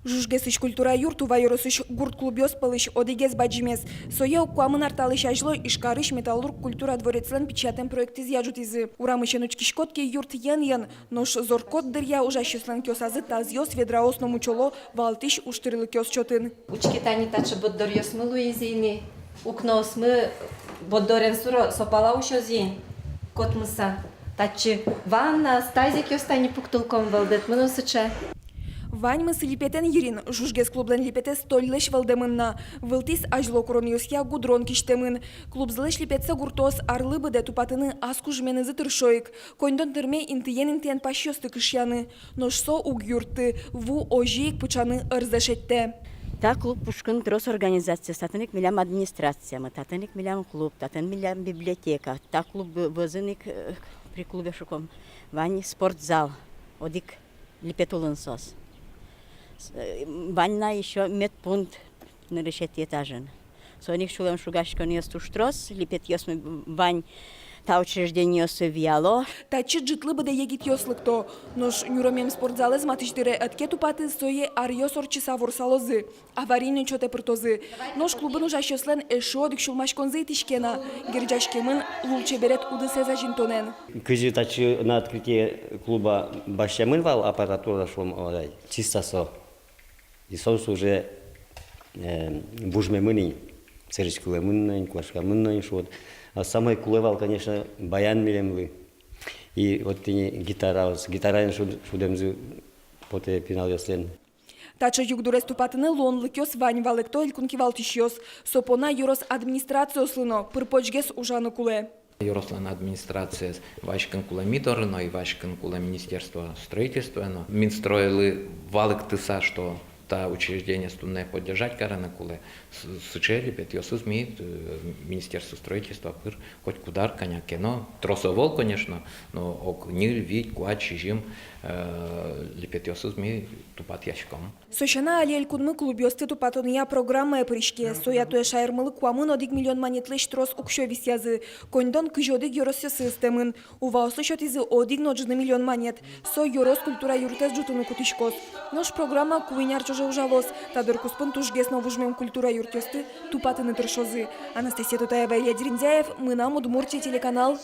Жужгесыш культура юрту вайросыш гурт клуб ёспалыш одигез баджимес. Соя укуамын арталыш ажло ишкарыш металлург культура дворецлен печатен проект изъяжутизы. Урамышен учкишкотке юрт ян-ян, нош зоркот дырья ужащуслен кёсазы тазьёс ведраос номучоло валтыш уштырылы кёс чотын. Учкитани тачы боддор ёсмы луизини, укносмы боддорен суро сопала ушозин, котмыса. Тачы ванна, стазик ёстани пуктулком валдет мынусыча. Вань мы липетен ерин, жужгес клублен липете столлеш валдемынна. Вылтис ажло куроньосья гудрон киштемын. Клуб злеш липетса гуртос арлыбы де тупатыны аску жменызы тыршоик. Коньдон тырме интиен пащосты кышьяны. Ношсо уг юрты, ву ожиик пучаны ырзешетте. Та клуб пушкын трос организация, татаник милям администрация, татаник милям клуб, татан милям библиотека. Та клуб возыник при клубе шуком. Вань спортзал, одик липетулын сос. Ванна еще медпункт на решете этажен. Соник шулем шугашкон ёсту штрос, липет ёсмы вань та учреждение ёсы виало. Тачы джитлы быда егит ёслыкто. Нош нюромем спортзалы зматыштыре атке тупаты сое арьёс орчиса ворсалозы. Аварийный чоте пыртозы. Нош клубын ужащослен эшодик шулмашконзы тишкена. Герджашкемын лулче берет уды сеза жинтонен. Кыжы тачы на открытие клуба башямын вал аппаратура шум чисто со. И соус уже бужмемыни, церечкулемыни, квашкамыни, шот. А самый кулевал, конечно, баян милемлы. И вот гитара шудемзы поте пинал яслен. Тача югдурес тупатыны лон лыкёс вань валыкто илкунки валтишёс. Сопона юрос администрация слыно, пырпочгес ужаны куле. Юрослан администрация вашкан кула миторно и вашкан кула министерства строительства. Минстроили валык тыса, что та учреждение студне поддержать карана куле. Сычели пет ёсыз мит министерство строительства пыр хоть кудар коня кино. Тросовол, конечно, но ок ниль вид куач жим липет ёсыз ми тупат ящиком. Сошана али элькунмы клуб ёсты тупатония программа эпришке. Соя туя шайырмылы куамын одик миллион монетлыш трос укшо висязы. Коньдон кыжодик ёрос системын. Уваосы шотизы одик ноджны миллион монет. Со ёрос культура юртес жутыны кутишкос. Нож программа куиняр чоже ужалос. Тадыр куспын тушгес новужмем культура юртёсты тупатыны тыршозы. Анастасия Тутаева, Илья Дерендяев, мы нам Удмуртия телеканал.